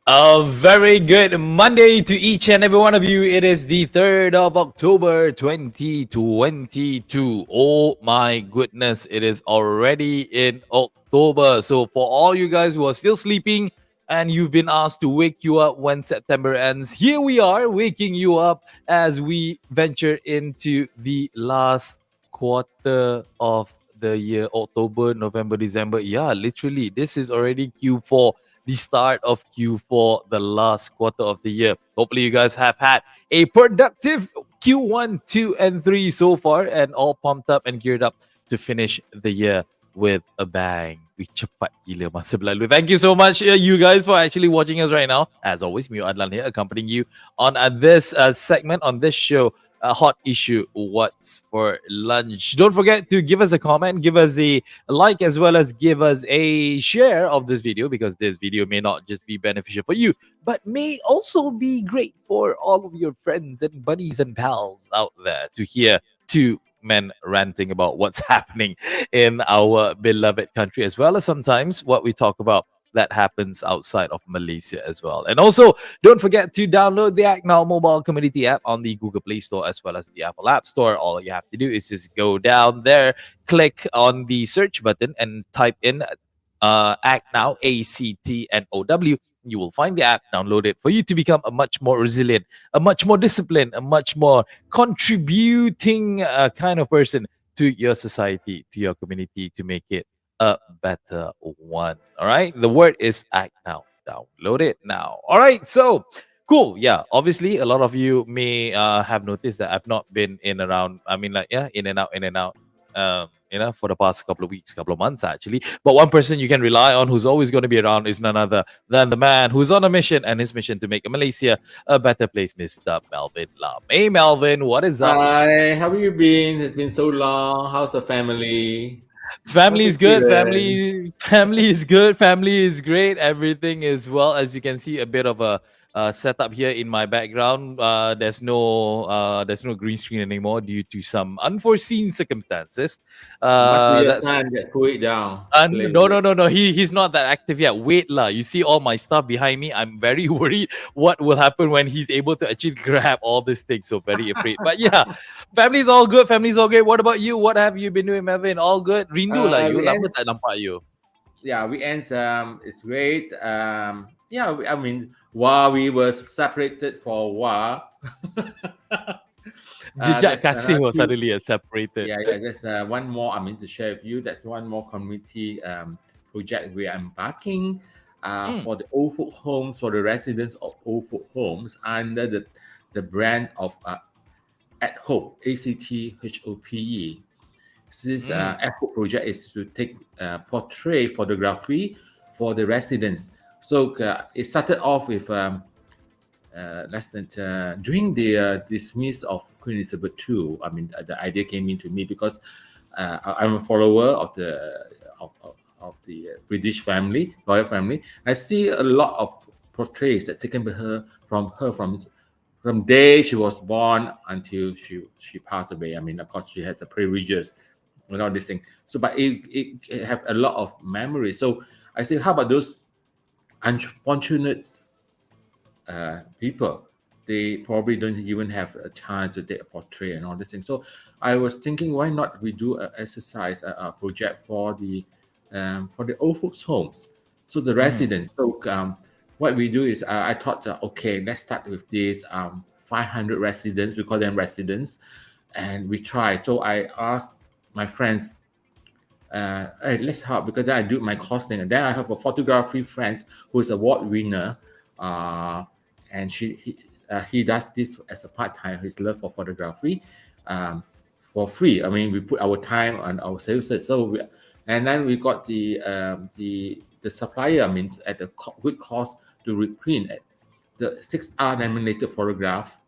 A very good Monday to each and every one of you. It is the 3rd of October 2022. Oh my goodness, it is already in October. So, for all you guys who are still sleeping and you've been asked to wake you up when September ends, here we are waking you up as we venture into the last quarter of the year, October, November, December. Yeah, literally, this is already Q4, the start of Q4, the last quarter of the year. Hopefully, you guys have had a productive Q1, 2, and 3 so far, and all pumped up and geared up to finish the year with a bang. Cepat gila masa berlalu. Thank you so much, you guys, for actually watching us right now. As always, Mio Adlan here, accompanying you on this segment, on this show, a hot issue, what's for lunch. Don't forget to give us a comment, give us a like, as well as give us a share of this video, because this video may not just be beneficial for you, but may also be great for all of your friends and buddies and pals out there to hear two men ranting about what's happening in our beloved country, as well as sometimes what we talk about that happens outside of Malaysia as well. And also, don't forget to download the ACTnow mobile community app on the Google Play Store as well as the Apple App Store. All you have to do is just go down there, click on the search button, and type in ACTnow, ACTnow. You will find the app, download it for you to become a much more resilient, a much more disciplined, a much more contributing kind of person to your society, to your community, to make it a better one. All right. The word is ACTnow. Download it now. All right. So cool. Yeah. Obviously, a lot of you may have noticed that I've not been in around. I mean, like, yeah, in and out. For the past couple of weeks, couple of months actually. But one person you can rely on who's always going to be around is none other than the man who's on a mission, and his mission to make Malaysia a better place, Mr. Melvin Lam. Hey, Melvin, what is up? Hi, how have you been? It's been so long. How's the family? Family How's is the good. children? Family is good. Family is great. Everything is well. As you can see, a bit of a setup here in my background. There's no green screen anymore due to some unforeseen circumstances. Must be your That's son that put it down. no. He's not that active yet. Wait lah. You see all my stuff behind me. I'm very worried what will happen when he's able to actually grab all these things. So very afraid. But yeah, family's all good. Family's all great. What about you? What have you been doing, Melvin? All good. Rindu lah you. Lama Weekends, tak nampak you. yeah, weekends. It's great. I mean, while we were separated for a while, Jejak there's kasih was two. suddenly separated. Yeah. There's one more. I mean, to share with you. That's one more community project we are embarking for the old folk homes, for the residents of old folk homes, under the brand of At Hope, ACThope. This At Hope project is to take portrait photography for the residents. So it started off with during the dismiss of Queen Elizabeth II. I mean, the idea came into me because I'm a follower of the British family, royal family. I see a lot of portraits that taken by her from day she was born until she passed away. I mean, of course, she has the privileges and all this thing. So, but it have a lot of memory. So I say, how about those unfortunate people? They probably don't even have a chance to take a portrait and all this thing. So I was thinking, why not we do an exercise, a project for the old folks homes, so the Mm. residents. So what we do is, I thought, okay, let's start with this 500 residents. We call them residents, and we try. So I asked my friends, hey, let's help, because then I do my costing, and then I have a photography friend who is award winner, uh, and he does this as a part time. His love for photography, um, for free. I mean, we put our time and our services. So and then we got the supplier, means at a good cost, to reprint the 6R laminated photograph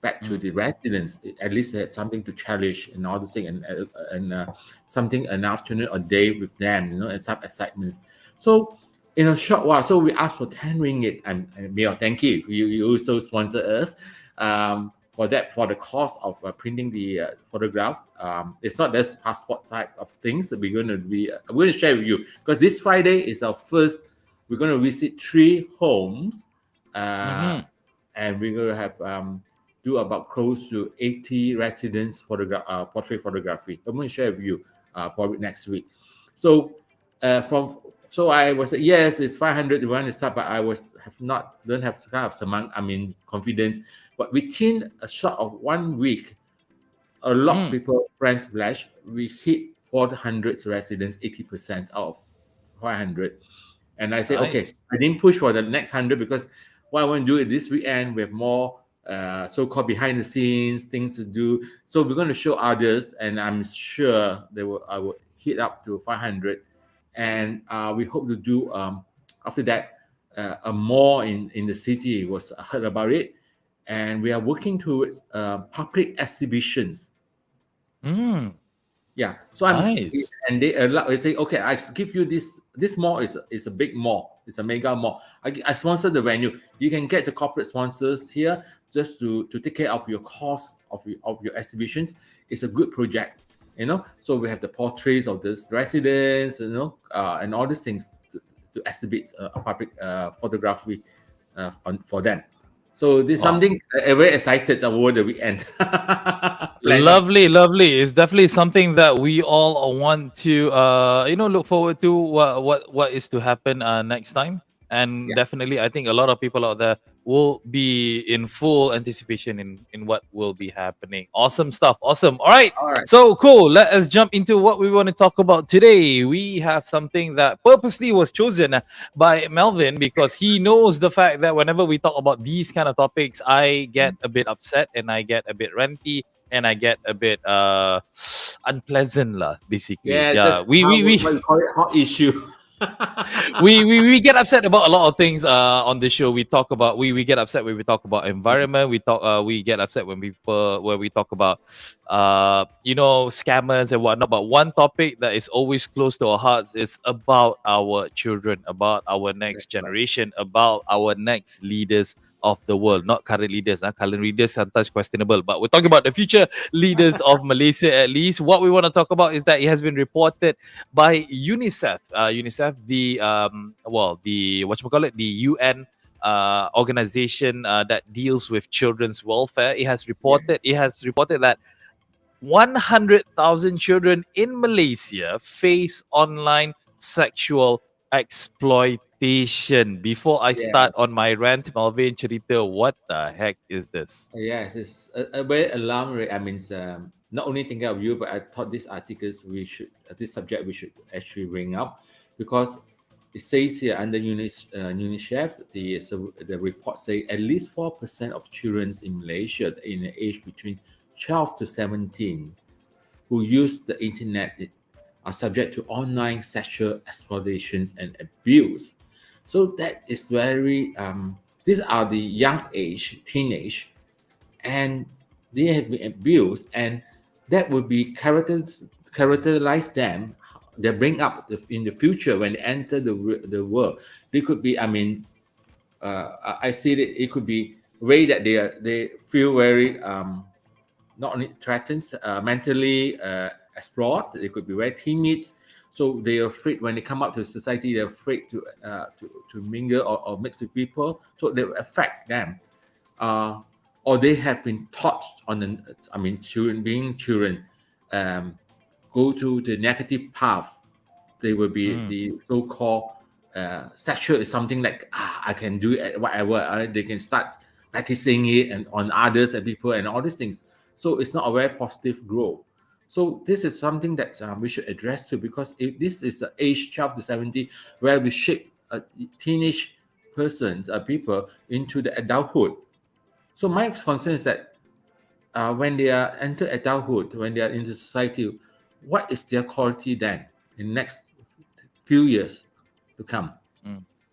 back to Mm. the residents. At least they had something to cherish and all the thing, and something, an afternoon or day with them, and some excitements. So in a short while, so we asked for 10 ringgit, and Mio, thank you. You also sponsor us for that, for the cost of printing the photograph. It's not just passport type of things that I'm going to share with you, because this Friday is our first. We're going to visit 3 homes, Mm-hmm. and we're going to have do about close to 80 residents portrait photography. I'm going to share with you probably next week. So from so I was, yes, it's 500 we want to start, but I don't have kind of some, confidence. But within a short of 1 week, a lot of Mm. people, friends flash, we hit 400 residents, 80% out of 500. And I say, okay, Nice. I didn't push for the next 100, because what I want to do is this weekend, we have more so-called behind the scenes things to do. So we're going to show others, and I'm sure I will hit up to 500. And we hope to do, after that, a mall in the city. Was heard about it, and we are working towards public exhibitions. Mm. Yeah. So Nice. and they say, okay, I give you this. This mall is a big mall. It's a mega mall. I sponsor the venue. You can get the corporate sponsors here, just to take care of your cost of your exhibitions. It's a good project, So we have the portraits of the residents, and all these things to exhibit a public photography for them. So this is Wow. something very excited over the weekend. Plan of. Lovely, lovely. It's definitely something that we all want to, look forward to. What is to happen next time, and Yeah. definitely, I think a lot of people out there will be in full anticipation in what will be happening. Awesome stuff. Awesome. All right. All right. So cool. Let us jump into what we want to talk about today. We have something that purposely was chosen by Melvin because he knows the fact that whenever we talk about these kind of topics, I get a bit upset and I get a bit ranty and I get a bit unpleasant lah, basically. Yeah, Yeah. that's We how we we what we call it, hot issue. we get upset about a lot of things on this show. We get upset when we talk about environment. We get upset when we talk about scammers and whatnot. But one topic that is always close to our hearts is about our children, about our That's next right. generation, about our next leaders of the world, not current leaders. Current leaders sometimes questionable, but we're talking about the future leaders of Malaysia. At least what we want to talk about is that it has been reported by UNICEF. UNICEF, the the UN organization that deals with children's welfare. Yeah. It has reported that 100,000 children in Malaysia face online sexual exploitation. Before I start on Yes. my rant, Malvin Charita, what the heck is this? Yes. It's a very alarming. I mean, not only thinking of you, but I thought these articles this subject we should actually bring up, because it says here under UNICEF, the report say at least 4% of children in Malaysia in the age between 12 to 17 who use the internet are subject to online sexual exploitations and abuse. So that is very these are the young age, teenage, and they have been abused, and that would be characterize them. They bring up in the future when they enter the world. They could be, I see that it could be way that they feel very not only threatened mentally, explored. They could be very timid, so they are afraid when they come out to society. They're afraid to mingle or mix with people, so they will affect them. Or they have been taught children being children, go to the negative path. They will be the so-called sexual is something like I can do it whatever. They can start practicing it and on others and people and all these things. So it's not a very positive growth. So this is something that we should address too, because if this is the age 12 to 17 where we shape teenage persons, people into the adulthood. So my concern is that when they are enter adulthood, when they are into society, what is their quality then in the next few years to come?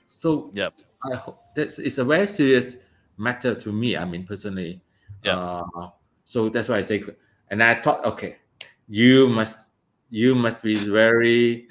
So Yep. I hope it's a very serious matter to me. Personally. Yeah. So that's why I say, and I thought, okay, you must be very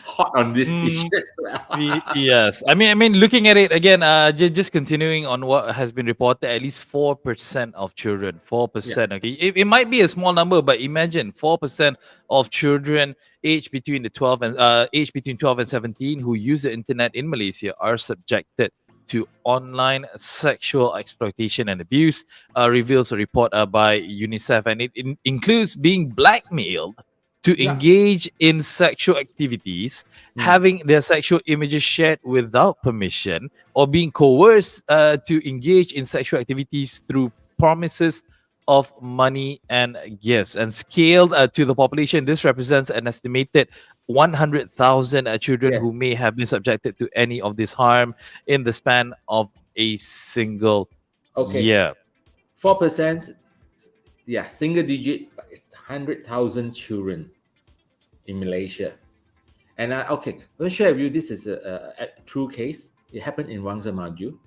hot on this issue as well. Yes, I mean, looking at it again, just continuing on what has been reported, at least 4% of children, 4%. Okay, it might be a small number, but imagine 4% of children aged between 12 and 17 who use the internet in Malaysia are subjected to online sexual exploitation and abuse. Reveals a report by UNICEF, and it includes being blackmailed to engage in sexual activities, having their sexual images shared without permission, or being coerced to engage in sexual activities through promises of money and gifts. And scaled to the population, this represents an estimated 100,000 children who may have been subjected to any of this harm in the span of a single year. 4%, single digit, but it's 100,000 children in Malaysia. And let me share with you. This is a true case. It happened in Wangsa Maju.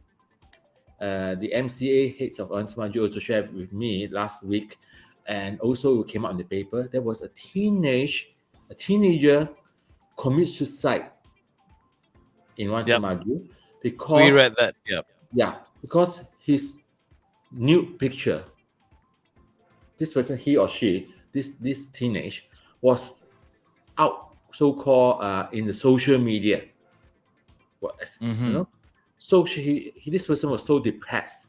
The MCA heads of Wangsa Maju also shared with me last week, and also came out in the paper. There was a teenager commit suicide in Wangsa Maju because we read that. Because his nude picture. This person, he or she, this teenage was out, so-called in the social media. So this person was so depressed.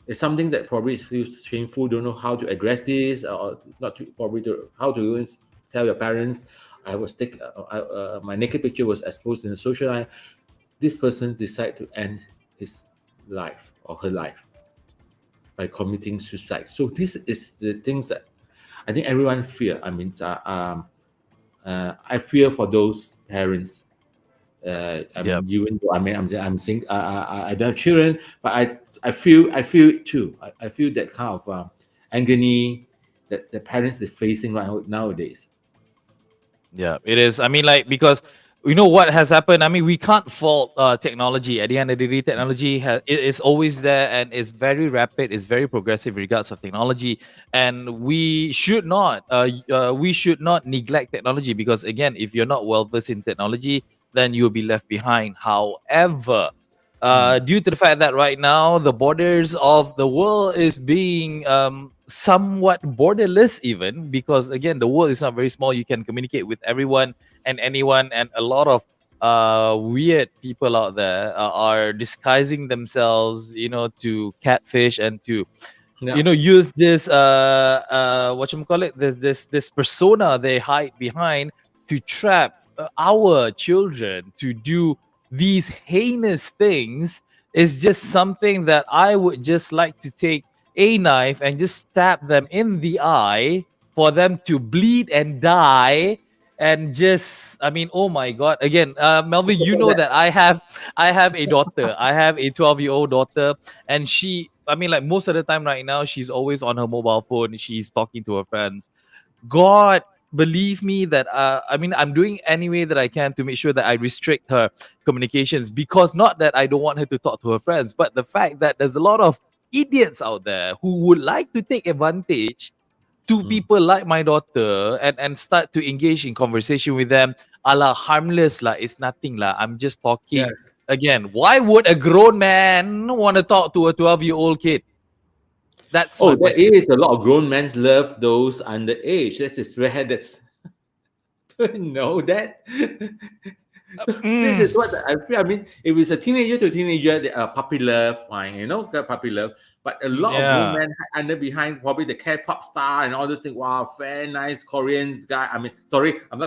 It's something that probably feels shameful. Don't know how to address this, or not to, probably how to even tell your parents. I was my naked picture was exposed in the social line. This person decided to end his life or her life by committing suicide. So this is the things that I think everyone fear. I fear for those parents. Even though I'm saying I don't have children, but I feel it too. I feel that kind of agony that the parents are facing nowadays. Yeah, it is. Because you know what has happened. We can't fault technology. At the end of the day, technology is always there and is very rapid. It's very progressive in regards of technology, and we should not neglect technology, because again, if you're not well versed in technology, then you'll be left behind. However, due to the fact that right now the borders of the world is being somewhat borderless, even because again the world is not very small. You can communicate with everyone and anyone, and a lot of weird people out there are disguising themselves, to catfish and to use this whatchamacallit, this persona they hide behind to trap our children to do these heinous things. Is just something that I would just like to take a knife and just stab them in the eye for them to bleed and die. And just, oh my God! Again, Melvin, you know that I have a daughter. I have a 12-year-old daughter, and she, most of the time right now, she's always on her mobile phone. She's talking to her friends. God, believe me that I'm doing any way that I can to make sure that I restrict her communications, because not that I don't want her to talk to her friends, but the fact that there's a lot of idiots out there who would like to take advantage to people like my daughter and start to engage in conversation with them, a la harmless lah. It's nothing lah. I'm just talking. Again, why would a grown man want to talk to a 12-year-old kid? That's Oh, my there question. is a lot of grown men love those underage. That is rare. That's know that. This Mm, is what I feel. I mean, if it's a teenager to teenager, puppy love, fine, the puppy love. But a lot of grown yeah. men under behind probably the K-pop star and all those things. Wow, very nice Korean guy. I mean, sorry, I'm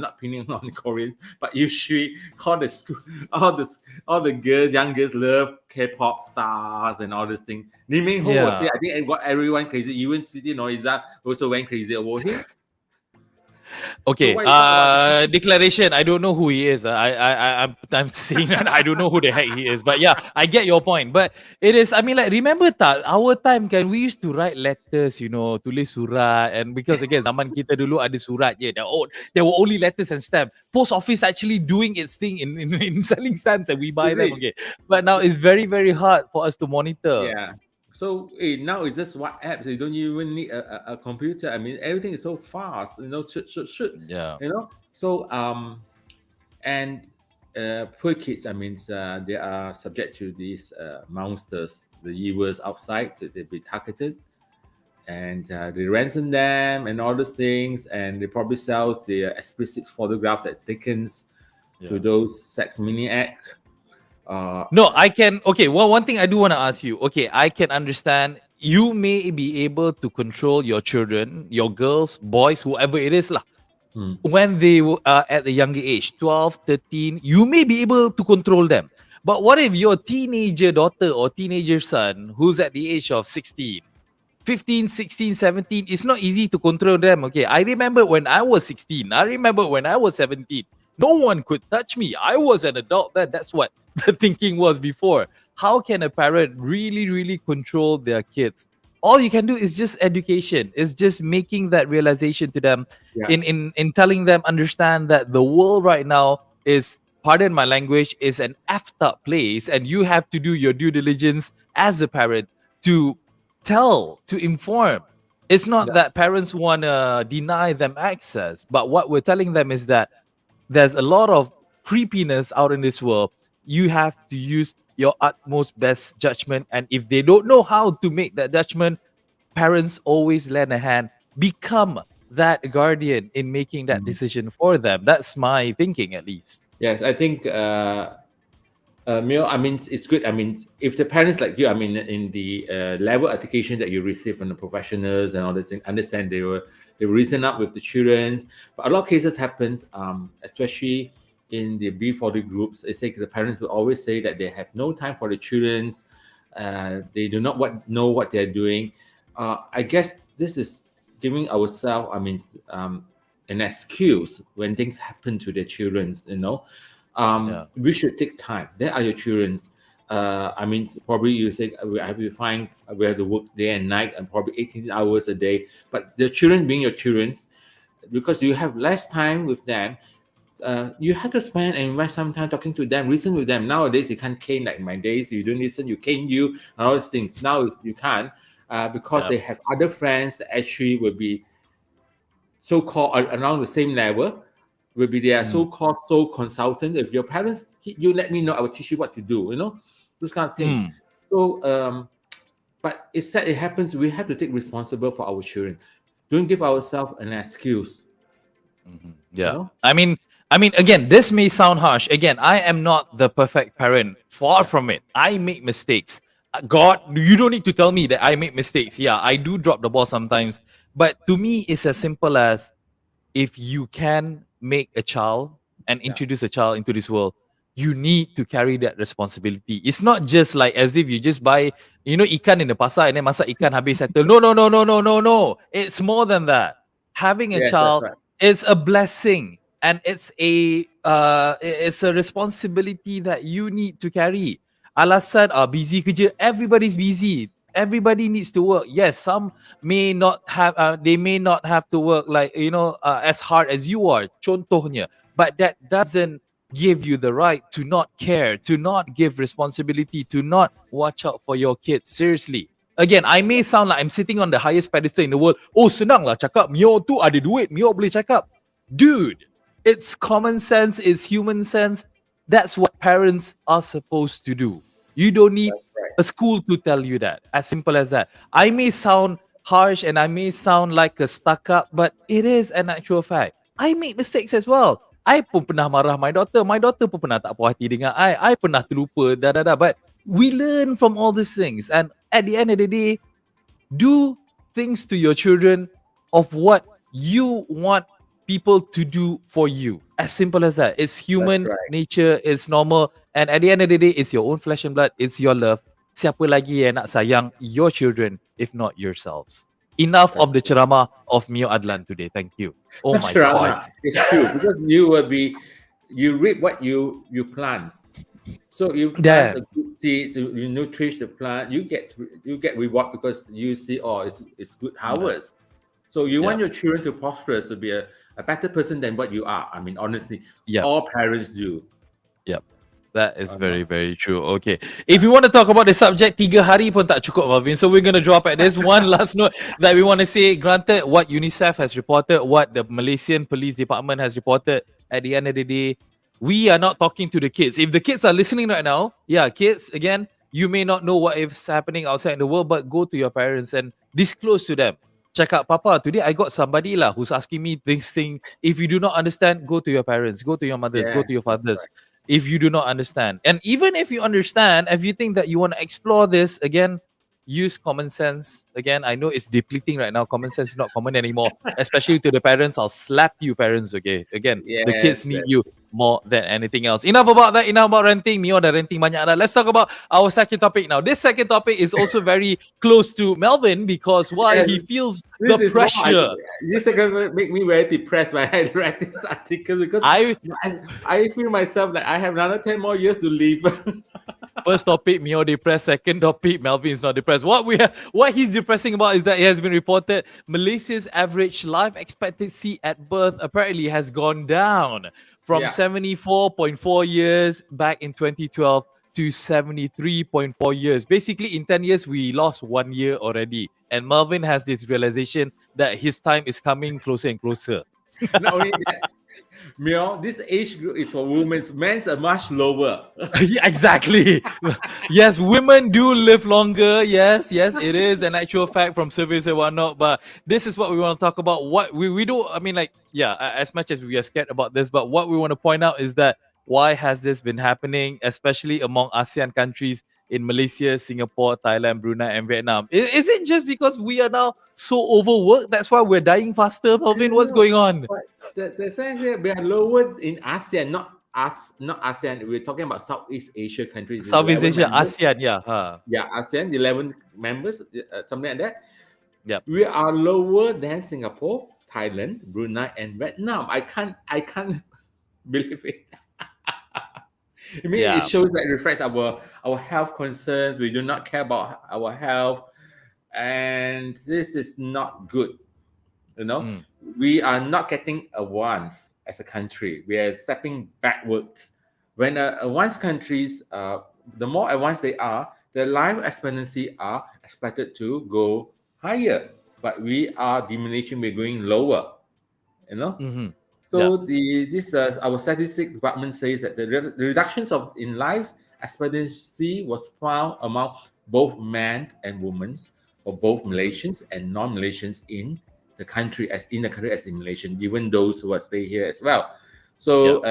not pinning on the Koreans, but usually all the school, all the all the girls, young girls love K-pop stars and all these things. Lee Min Ho was Yeah. here. I think it got everyone crazy. Even Siti Noiza also went crazy over him. So Okay. what? Declaration. I don't know who he is. I'm saying that I don't know who the heck he is. But yeah, I get your point. But it is. I mean, like, remember that our time can we used to write letters, tulis surat, and because again, zaman kita dulu ada surat je. There were only letters and stamps. Post office actually doing its thing in selling stamps, and we buy Is them. it? Okay, but now it's very very hard for us to monitor. Yeah. So now it's just what apps. You don't even need a computer. I mean, everything is so fast. Should. Yeah. So and poor kids. I mean, they are subject to these monsters, the evils outside. That they be targeted, and they ransom them and all those things, and they probably sell the explicit photograph that takens to Yeah. those sex maniac. No, I can. Okay, well, one thing I do want to ask you. Okay, I can understand you may be able to control your children, your girls, boys, whoever it is, lah. Hmm. When they are at a younger age, 12, 13, you may be able to control them. But what if your teenager daughter or teenager son who's at the age of 16, 15, 16, 17, it's not easy to control them. Okay, I remember when I was 16, I remember when I was 17, no one could touch me. I was an adult then. That's what the thinking was before. How can a parent really, really control their kids? All you can do is just education, is just making that realization to them, Yeah. in telling them understand that the world right now is, pardon my language, is an effed up place, and you have to do your due diligence as a parent to to inform. It's not Yeah. that parents want to deny them access, but what we're telling them is that there's a lot of creepiness out in this world. You have to use your utmost best judgment, and if they don't know how to make that judgment, parents always lend a hand, become that guardian in making that Mhm. decision for them. That's my thinking, at least. Yes, I think I mean, it's good. I mean, if the parents like you, I mean, in the level of education that you receive from the professionals and all this thing, understand they will reason up with the children. But a lot of cases happens, especially in the B40 groups. They say the parents will always say that they have no time for the children. They do not know what they're doing. I guess this is giving ourselves, I mean, an excuse when things happen to their children. Yeah. We should take time. They are your children. I mean, probably you say we have to find we have to work day and night and probably 18 hours a day. But the children being your children, because you have less time with them, you have to spend and invest some time talking to them, listen with them. Nowadays, you can't cane like my days. You don't listen, you cane you and all these things. Now you can't because Yep. they have other friends that actually will be so-called around the same level, will be their so-called soul consultant. If your parents, you let me know, I will teach you what to do, those kind of things. So, but it's sad it happens. We have to take responsible for our children. Don't give ourselves an excuse. Yeah. know? I mean, again, this may sound harsh. Again, I am not the perfect parent. Far from it. I make mistakes. God, you don't need to tell me that I make mistakes. Yeah, I do drop the ball sometimes. But to me, it's as simple as, if you can make a child and Yeah. introduce a child into this world, you need to carry that responsibility. It's not just like as if you just buy, ikan in the pasar and then masak ikan habis settle. No, no, no, no, no, no, no. It's more than that. Having a Yes, that's child, right. it's a blessing, and it's a responsibility that you need to carry. Alasan busy kerja, everybody's busy. Everybody needs to work. Yes, some may not have they may not have to work like as hard as you are, contohnya, but that doesn't give you the right to not care, to not give responsibility, to not watch out for your kids. Seriously, again, I may sound like I'm sitting on the highest pedestal in the world. Oh, senang lah cakap, Mio tu ada duit, Mio boleh cakap. Dude, it's common sense, it's human sense. That's what parents are supposed to do. You don't need That's right. a school to tell you that. As simple as that. I may sound harsh and I may sound like a stuck up, but it is an actual fact. I make mistakes as well. I pun pernah marah my daughter. My daughter pun pernah tak puas hati dengan I. I pernah terlupa, dah. But we learn from all these things. And at the end of the day, do things to your children of what you want people to do for you. As simple as that. It's human right. nature, it's normal. And at the end of the day, it's your own flesh and blood, it's your love. Siapa lagi yang nak sayang your children if not yourselves? Enough of the ceramah of Mio Adlan today. Thank you. Oh my God. It's true because you reap what you plant. So you plant a good seeds, you nourish the plant, you get reward because you see, it's good harvest. So you want your children to prosper, to be a better person than what you are. I mean, honestly, all parents do. Yep. That is very, very true. Okay. If you want to talk about the subject, 3 hari pun tak cukup, Marvin. So we're going to drop at this. One last note that we want to say, granted what UNICEF has reported, what the Malaysian Police Department has reported, at the end of the day, we are not talking to the kids. If the kids are listening right now, kids, again, you may not know what is happening outside in the world, but go to your parents and disclose to them. Check out, Papa, today I got somebody who's asking me this thing. If you do not understand, go to your parents, go to your mothers, go to your fathers. If you do not understand. And even if you understand, if you think that you want to explore this, again, use common sense. Again, I know it's depleting right now. Common sense is not common anymore, especially to the parents. I'll slap you, parents, okay? Again, the kids need you more than anything else. Enough about that. Enough about renting. Mio dah renting banyak dah. Let's talk about our second topic now. This second topic is also very close to Melvin because he feels the pressure. This is going to make me very depressed when I read this article because I feel myself like I have another 10 more years to live. First topic, Mio depressed. Second topic, Melvin is not depressed. What he's depressing about is that it has been reported Malaysia's average life expectancy at birth apparently has gone down from 74.4 years back in 2012 to 73.4 years. Basically, in 10 years, we lost 1 year already. And Melvin has this realization that his time is coming closer and closer. Not only that, Mio, this age group is for women. Men's are much lower. Exactly. Yes, women do live longer. Yes, it is an actual fact from surveys and whatnot. But this is what we want to talk about. What we do, I mean, as much as we are scared about this, but what we want to point out is that why has this been happening, especially among ASEAN countries in Malaysia, Singapore, Thailand, Brunei, and Vietnam? Is it just because we are now so overworked? That's why we're dying faster, Melvin? What's going on? The sense that we are lower in ASEAN, not ASEAN. We're talking about Southeast Asia countries. Southeast Asia, members. ASEAN, ASEAN, 11 members, something like that. Yeah, we are lower than Singapore, Thailand, Brunei, and Vietnam. I can't believe it. I mean, it shows that it reflects our health concerns. We do not care about our health, and this is not good. We are not getting advanced as a country. We are stepping backwards. When advanced countries, the more advanced they are, the life expectancy are expected to go higher. But we are diminishing. We're going lower. So our statistics department says that the reductions in life expectancy was found among both men and women, or both Malaysians and non-Malaysians in the country as in Malaysia, even those who are stay here as well. So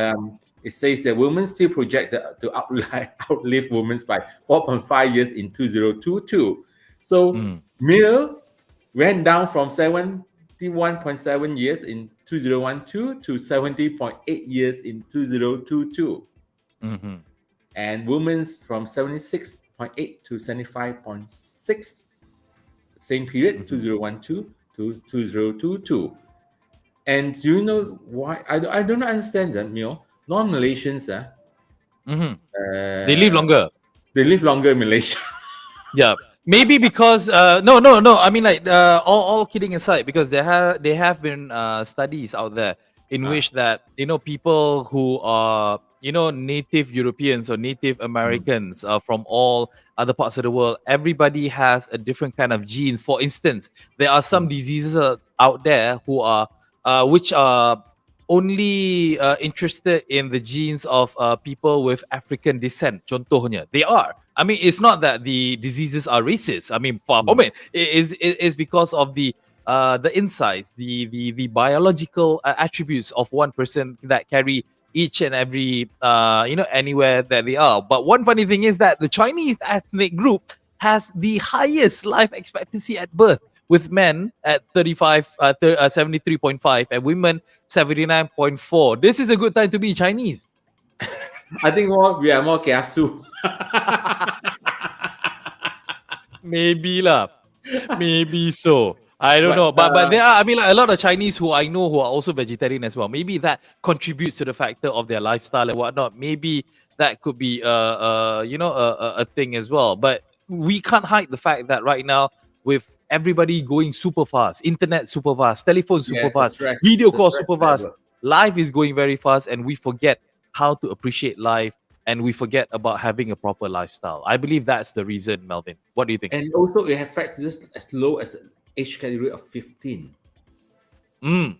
it says that women still project to outlive women by 4.5 years in 2022. So male went down from 71.7 years in 2012 to 70.8 years in 2022. And women's from 76.8 to 75.6, same period, 2012 to 2022. And do you know why? I don't understand that, non-Malaysians, they live longer. They live longer in Malaysia. Yeah. Maybe because no. I mean, all kidding aside, because there have been studies out there in which that people who are native Europeans or Native Americans from all other parts of the world, everybody has a different kind of genes. For instance, there are some diseases out there who are which are only interested in the genes of people with African descent. Contohnya, they are. I mean, it's not that the diseases are racist. I mean, far from Mm. it. It is because of the insights, the biological attributes of one person that carry each and every anywhere that they are. But one funny thing is that the Chinese ethnic group has the highest life expectancy at birth, with men at 73.5 and women 79.4. This is a good time to be Chinese. I think we are more kiasu. Maybe lah. Maybe so. I don't But know. But there are, I mean, like, a lot of Chinese who I know who are also vegetarian as well. Maybe that contributes to the factor of their lifestyle and whatnot. Maybe that could be a thing as well. But we can't hide the fact that right now, with everybody going super fast, internet super fast, telephone super yes, fast, video the call stress super fast, level. life is going very fast, and we forget how to appreciate life, and we forget about having a proper lifestyle. I believe that's the reason, Melvin. What do you think? And also it affects just as low as age category of 15. Mm,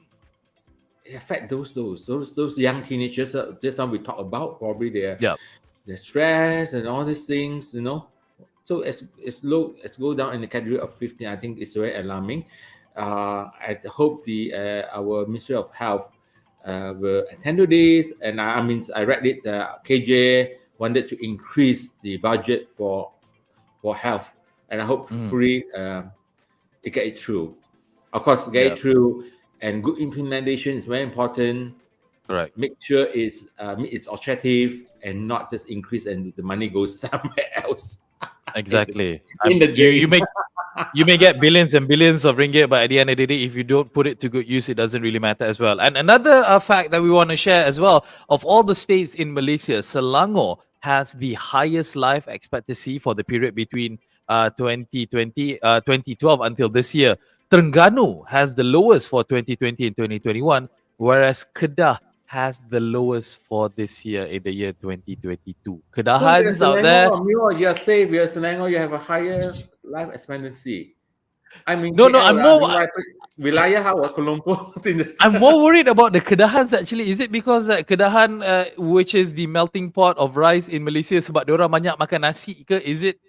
It affects those young teenagers. Just now we talk about probably yeah. their stress and all these things, you know. So it's low, it's go down in the category of 15. I think it's very alarming. I hope the our Ministry of Health will attend to this. And I mean, I read it. KJ wanted to increase the budget for health, and I hopefully it get it through. Of course, get Yeah. it through, and good implementation is very important. Correct. Make sure it's meet its objective and not just increase and the money goes somewhere else. Exactly. In the You drain. you may get billions and billions of ringgit, but at the end of the day, if you don't put it to good use, it doesn't really matter as well. And another fact that we want to share as well, of all the states in Malaysia, Selangor has the highest life expectancy for the period between 2012 until this year. Terengganu has the lowest for 2020 and 2021, whereas Kedah has the lowest for this year in the year 2022. So you're Kedahans out there. Selangor, you're safe. You're Selangor, you have a higher life expectancy. I mean, No, KL, I'm more wilayah how Kuala Lumpur in the I'm more worried about the Kedahans actually. Is it because Kedahan, which is the melting pot of rice in Malaysia, sebab diorang banyak makan nasi ke? Is it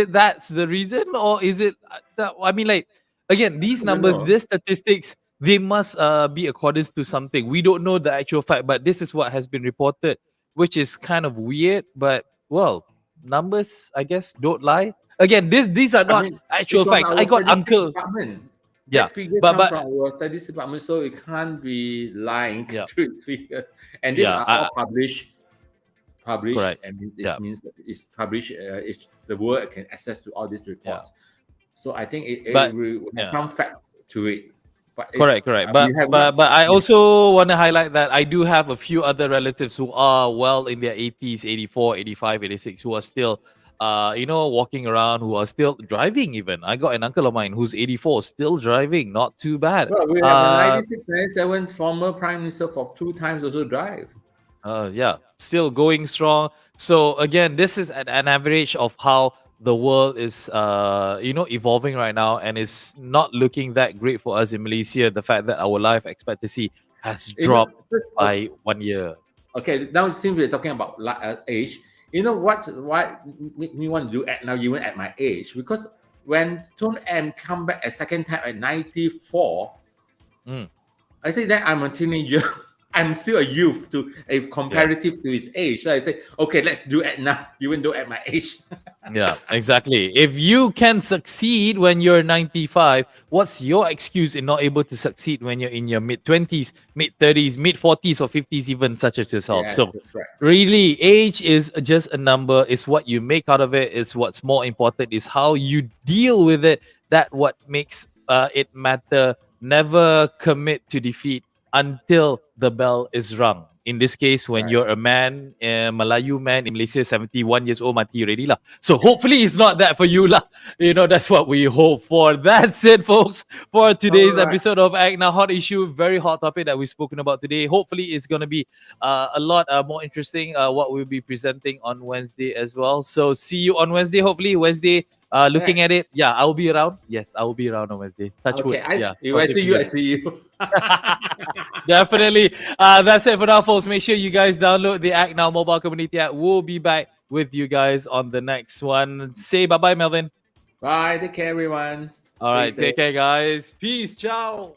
that's the reason, or is it? I mean, like, again, these I don't numbers, know. these statistics, they must be accordance to something. We don't know the actual fact, but this is what has been reported, which is kind of weird. But well, numbers, I guess, don't lie. Again, these are I not mean, actual it's from facts. I our got statistics uncle. department. Yeah, That figure but comes from our statistics department, so it can't be lying yeah, to its figures. And these yeah, are all published, correct. and Yeah. it means that it's published. It's the world can access to all these reports. So I think it But will have yeah, some facts to it. But it's correct. we But have but not. but I Yeah. also want to highlight that I do have a few other relatives who are well in their 80s, 84, 85, 86, who are still walking around, who are still driving even. I got an uncle of mine who's 84, still driving, not too bad. Well, we have a 96, 97 former prime minister for 2 times also drive. Yeah, still going strong. So again, this is an average of how the world is evolving right now, and it's not looking that great for us in Malaysia. The fact that our life expectancy has You know, dropped by 1 year. okay, now since we're talking about age, you know what make me want to do at now even at my age? Because when Tone M come back a second time at 94, Mm, I say that I'm a teenager. I'm still a youth to if yeah. comparative to his age. So I say, okay, let's do it now, even though at my age. Yeah, exactly. If you can succeed when you're 95, what's your excuse in not able to succeed when you're in your mid 20s, mid 30s, mid 40s, or 50s, even such as yourself? Yes, So, that's right. really, age is just a number. It's what you make out of it. It's what's more important is how you deal with it. That what makes it matter. Never commit to defeat until the bell is rung. In this case, when Right. you're a man, a Malayu man in Malaysia, 71 years old, mati already lah. So hopefully it's not that for you lah. That's what we hope for. That's it, folks, for today's All right. episode of ACTnow Hot Issue. Very hot topic that we've spoken about today. Hopefully it's going to be a lot more interesting what we'll be presenting on Wednesday as well. So see you on Wednesday. Hopefully Wednesday. Looking at it, yeah, I will be around. Yes, I will be around on Wednesday. Touch wood. Okay, Yeah, if I cross your see you, I fingers. see you. Definitely. That's it for now, folks. Make sure you guys download the ACTnow mobile community app. We'll be back with you guys on the next one. Say bye bye, Melvin. Bye. Take care, everyone. All Stay right, safe. take care, guys. Peace. Ciao.